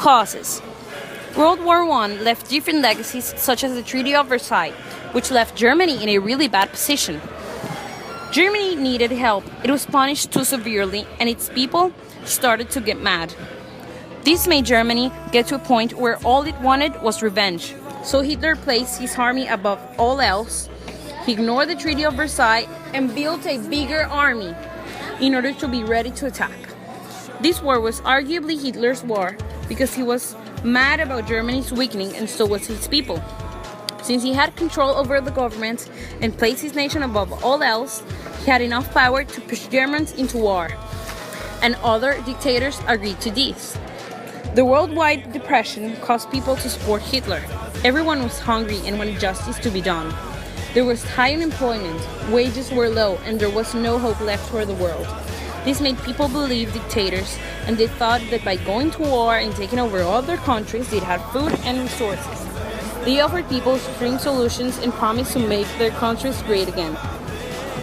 Causes. World War I left different legacies, such as the Treaty of Versailles, which left Germany in a really bad position. Germany needed help. It was punished too severely, and its people started to get mad. This made Germany get to a point where all it wanted was revenge. So Hitler placed his army above all else. He ignored the Treaty of Versailles and built a bigger army in order to be ready to attack. This war was arguably Hitler's war because he was mad about Germany's weakening, and so was his people. Since he had control over the government and placed his nation above all else, he had enough power to push Germans into war. And other dictators agreed to this. The worldwide depression caused people to support Hitler. Everyone was hungry and wanted justice to be done. There was high unemployment, wages were low, and there was no hope left for the world. This made people believe dictators, and they thought that by going to war and taking over other countries, they'd have food and resources. They offered people extreme solutions and promised to make their countries great again.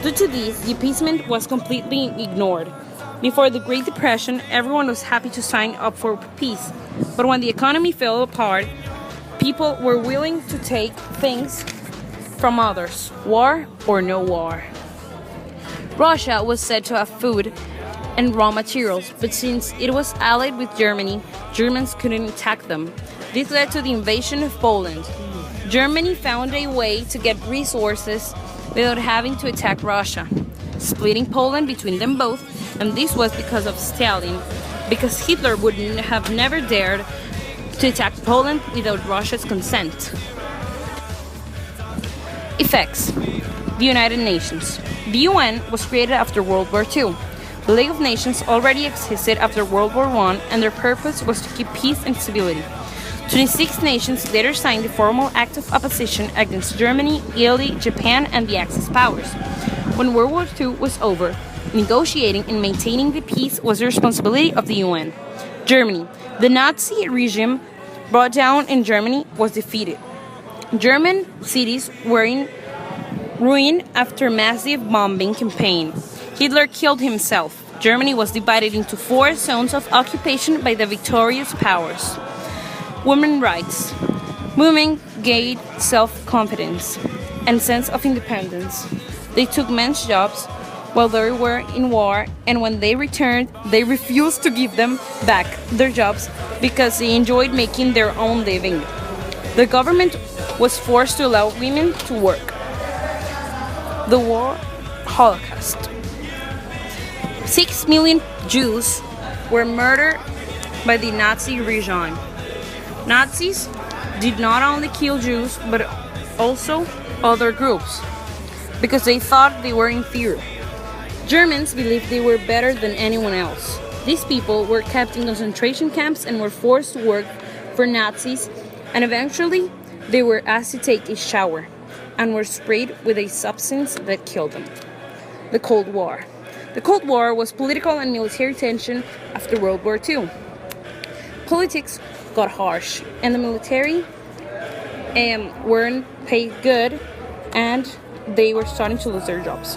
Due to this, the appeasement was completely ignored. Before the Great Depression, everyone was happy to sign up for peace. But when the economy fell apart, people were willing to take things from others, war or no war. Russia was said to have food and raw materials, but since it was allied with Germany, Germans couldn't attack them. This led to the invasion of Poland. Germany found a way to get resources without having to attack Russia, splitting Poland between them both, and this was because of Stalin, because Hitler would have never dared to attack Poland without Russia's consent. Effects. The United Nations. The UN was created after World War II. The League of Nations already existed after World War I, and their purpose was to keep peace and stability. 26 nations later signed the formal act of opposition against Germany, Italy, Japan, and the Axis powers. When World War II was over, negotiating and maintaining the peace was the responsibility of the UN. Germany. The Nazi regime brought down in Germany was defeated. German cities were in ruin after a massive bombing campaign. Hitler killed himself. Germany was divided into 4 zones of occupation by the victorious powers. Women's rights. Women gained self-confidence and sense of independence. They took men's jobs while they were in war, and when they returned, they refused to give them back their jobs because they enjoyed making their own living. The government was forced to allow women to work. The War Holocaust. 6 million Jews were murdered by the Nazi regime. Nazis did not only kill Jews, but also other groups, because they thought they were inferior. Germans believed they were better than anyone else. These people were kept in concentration camps and were forced to work for Nazis, and eventually they were asked to take a shower and were sprayed with a substance that killed them. The Cold War. The Cold War was political and military tension after World War II. Politics got harsh, and the military weren't paid good, and they were starting to lose their jobs.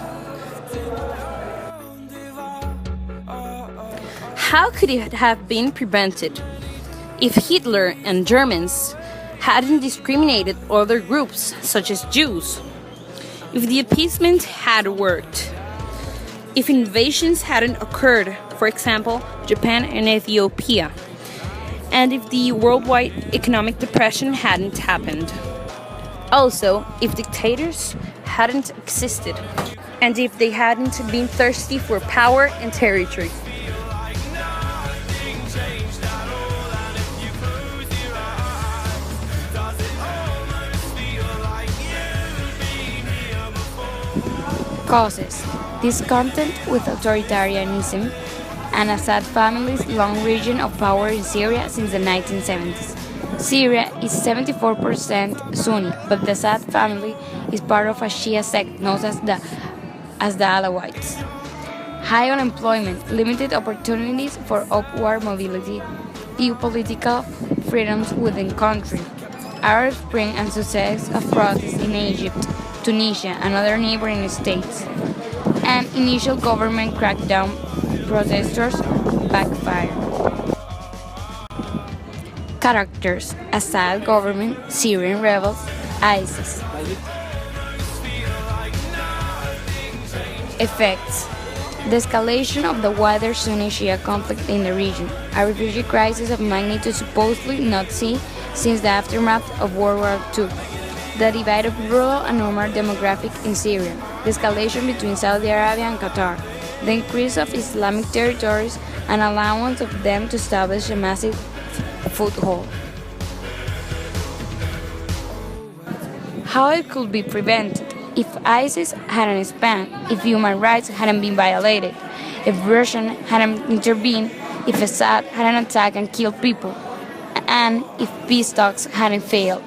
How could it have been prevented? If Hitler and Germans hadn't discriminated other groups, such as Jews, if the appeasement had worked, if invasions hadn't occurred, for example, Japan and Ethiopia, and if the worldwide economic depression hadn't happened. Also, if dictators hadn't existed, and if they hadn't been thirsty for power and territory. Causes. Discontent with authoritarianism and Assad family's long region of power in Syria since the 1970s. Syria is 74% Sunni, but the Assad family is part of a Shia sect known as the Alawites. High unemployment, limited opportunities for upward mobility, few political freedoms within country, Arab Spring and success of protests in Egypt, Tunisia, and other neighboring states, and initial government crackdown protesters backfire. Characters: Assad government, Syrian rebels, ISIS. Effects: the escalation of the wider Sunni-Shia conflict in the region, a refugee crisis of magnitude supposedly not seen since the aftermath of World War II, the divide of rural and urban demographic in Syria, the escalation between Saudi Arabia and Qatar, the increase of Islamic territories and allowance of them to establish a massive foothold. How it could be prevented: if ISIS hadn't expanded, if human rights hadn't been violated, if Russia hadn't intervened, if Assad hadn't attacked and killed people, and if peace talks hadn't failed.